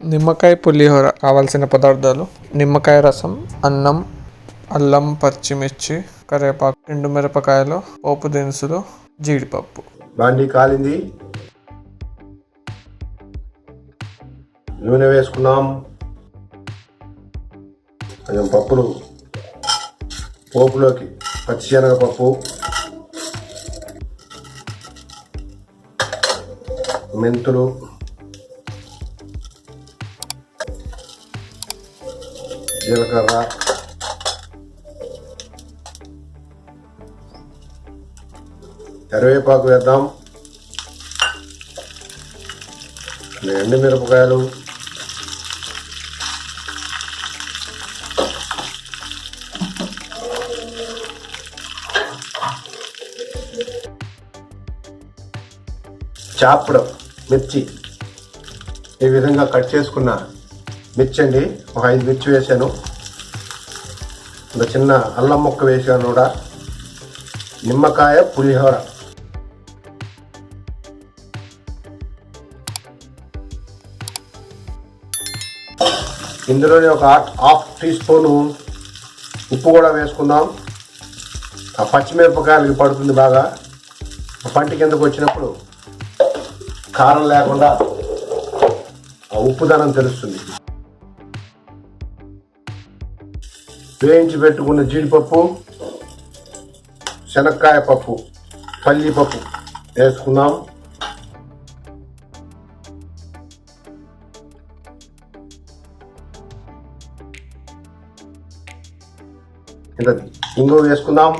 నిమ్మకాయ పులిహోర కావాల్సిన పదార్థాలు: నిమ్మకాయ రసం, అన్నం, అల్లం, పచ్చిమిర్చి, కరివేపాకు, ఎండుమిరపకాయలు, పోపు దినుసులు, జీడిపప్పు. బాండి కాలింది, నూనె వేసుకున్నాం. కొంచెం పప్పులు పోపులోకి పచ్చిశనగపప్పు, మెంతులు, జీలకర్ర, కరివేపాకు వేద్దాం. ఎండుమిరపకాయలు, చాప్డ్ మిర్చి, ఈ విధంగా కట్ చేసుకున్న మిర్చి అండి. ఒక 5 మిర్చి వేసాను. ఒక చిన్న అల్లం ముక్క వేసాను కూడా. నిమ్మకాయ పులిహోర, ఇందులోనే ఒక హాఫ్ టీ స్పూను ఉప్పు కూడా వేసుకుందాం. ఆ పచ్చిమిరపకాయలకి పడుతుంది బాగా. పంటి కిందకు వచ్చినప్పుడు కారం లేకుండా ఆ ఉప్పుదనం తెలుస్తుంది. వేయించి పెట్టుకున్న జీడిపప్పు, శనక్కాయ పప్పు, పల్లిపప్పు వేసుకుందాం. ఇంగువ వేసుకుందాం.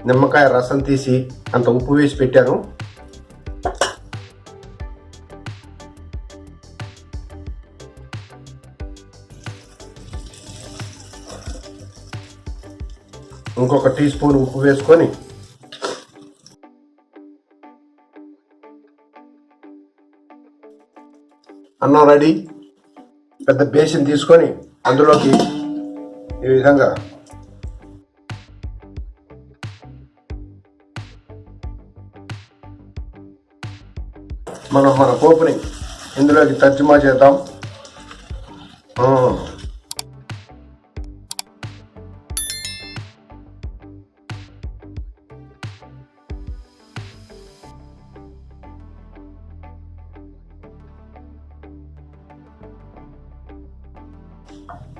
నిమ్మకాయ రసం తీసి అంత ఉప్పు వేసి పెట్టాను. ఇంకొక టీ స్పూన్ ఉప్పు వేసుకొని అన్నం రెడీ. పెద్ద బేసిన్ తీసుకొని అందులోకి ఈ విధంగా మన పోపుని ఇందులోకి తర్జుమా చేద్దాం.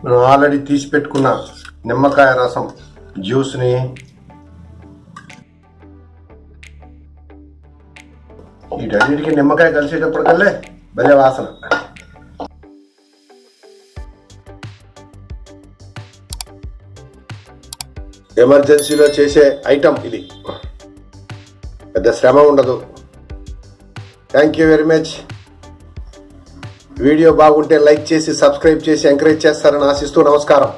మనం ఆల్రెడీ తీసి పెట్టుకున్న నిమ్మకాయ రసం జ్యూస్ని వీటన్నిటికీ నిమ్మకాయ కలిసేటప్పటికల్లే భలే వాసన. ఎమర్జెన్సీలో చేసే ఐటమ్ ఇది, పెద్ద శ్రమ ఉండదు. Thank you very much. Video బాగుంటే లైక్ చేసి సబ్స్క్రైబ్ చేసి ఎంకరేజ్ చేస్తారని ఆశిస్తూ నమస్కారం.